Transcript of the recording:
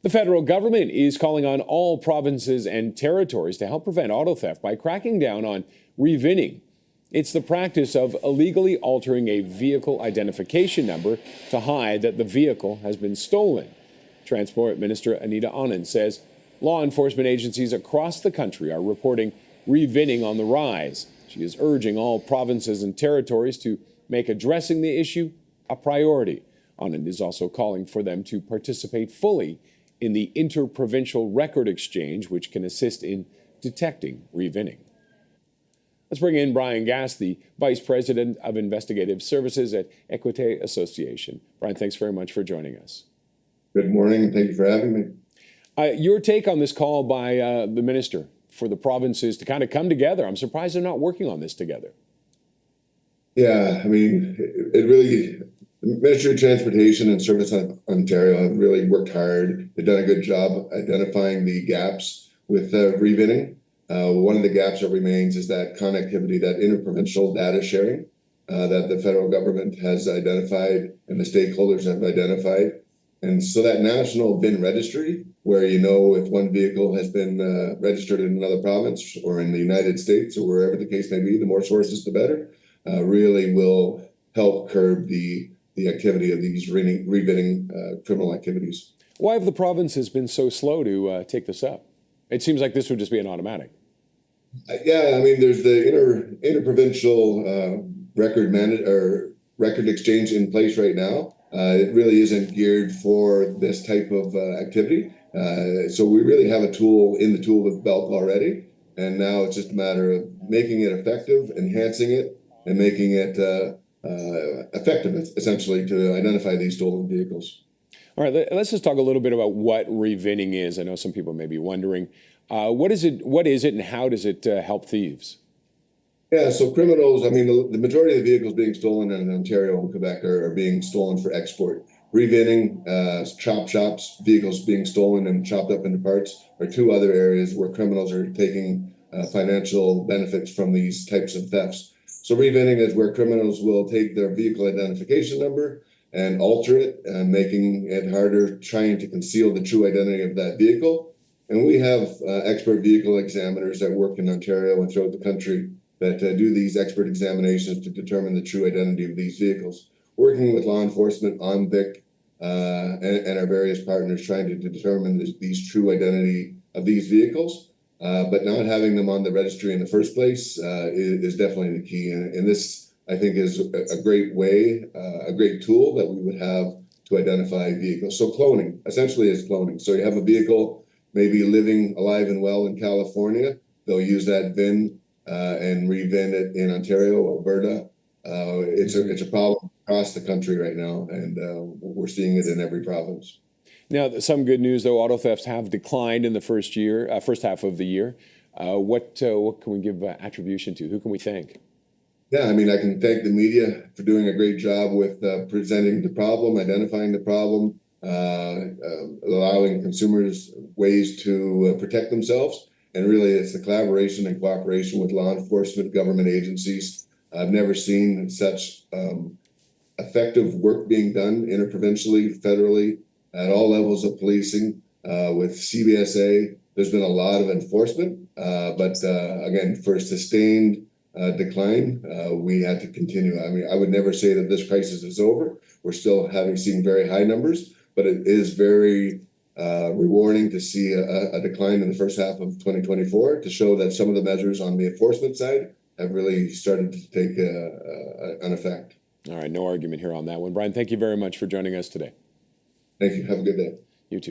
The federal government is calling on all provinces and territories to help prevent auto theft by cracking down on re-vinning. It's the practice of illegally altering a vehicle identification number to hide that the vehicle has been stolen. Transport Minister Anita Anand says law enforcement agencies across the country are reporting re-vinning on the rise. She is urging all provinces and territories to make addressing the issue a priority. Anand is also calling for them to participate fully in the interprovincial record exchange, which can assist in detecting re-vinning. Let's bring in Bryan Gast, the Vice President of Investigative Services at Equite Association. Bryan, thanks very much for joining us. Good morning, and thank you for having me. Your take on this call by the minister for the provinces to kind of come together. I'm surprised they're not working on this together. Yeah, I mean, it really, the Ministry of Transportation and Service Ontario have really worked hard. They've done a good job identifying the gaps with re-vinning. One of the gaps that remains is that connectivity, that interprovincial data sharing that the federal government has identified and the stakeholders have identified. And so that national VIN registry, where you know if one vehicle has been registered in another province or in the United States or wherever the case may be, the more sources, the better, really will help curb the activity of these re-vinning criminal activities. Why have the provinces been so slow to take this up? It seems like this would just be an automatic. Yeah, I mean, there's the interprovincial record exchange in place right now. It really isn't geared for this type of activity. So we really have a tool in the tool belt already. And now it's just a matter of making it effective, enhancing it, and making it effective, essentially, to identify these stolen vehicles. All right, let's just talk a little bit about what re-vinning is. I know some people may be wondering. What is it, and how does it help thieves? Yeah, so criminals, I mean, the majority of the vehicles being stolen in Ontario and Quebec are being stolen for export. Re-vinning, chop shops, vehicles being stolen and chopped up into parts are two other areas where criminals are taking financial benefits from these types of thefts. So re-vinning is where criminals will take their vehicle identification number and alter it, making it harder, trying to conceal the true identity of that vehicle. And we have expert vehicle examiners that work in Ontario and throughout the country that do these expert examinations to determine the true identity of these vehicles. Working with law enforcement, ONVIC, and our various partners trying to determine these true identity of these vehicles, but not having them on the registry in the first place is definitely the key. And this, I think, is a great way, a great tool that we would have to identify vehicles. So cloning, essentially, is cloning. So you have a vehicle maybe living alive and well in California. They'll use that VIN and re-vin it in Ontario, Alberta. It's a problem across the country right now, and we're seeing it in every province. Now, some good news, though. Auto thefts have declined in the first half of the year. What can we give attribution to? Who can we thank? Yeah, I mean, I can thank the media for doing a great job with presenting the problem, identifying the problem, allowing consumers ways to protect themselves. And really, it's the collaboration and cooperation with law enforcement, government agencies. I've never seen such effective work being done interprovincially, federally, at all levels of policing. With CBSA, there's been a lot of enforcement, but again, for a sustained decline, we had to continue. I mean, I would never say that this crisis is over. We're still seeing very high numbers, but it is very rewarding to see a decline in the first half of 2024 to show that some of the measures on the enforcement side have really started to take an effect. All right, no argument here on that one. Bryan, thank you very much for joining us today. Thank you. Have a good day.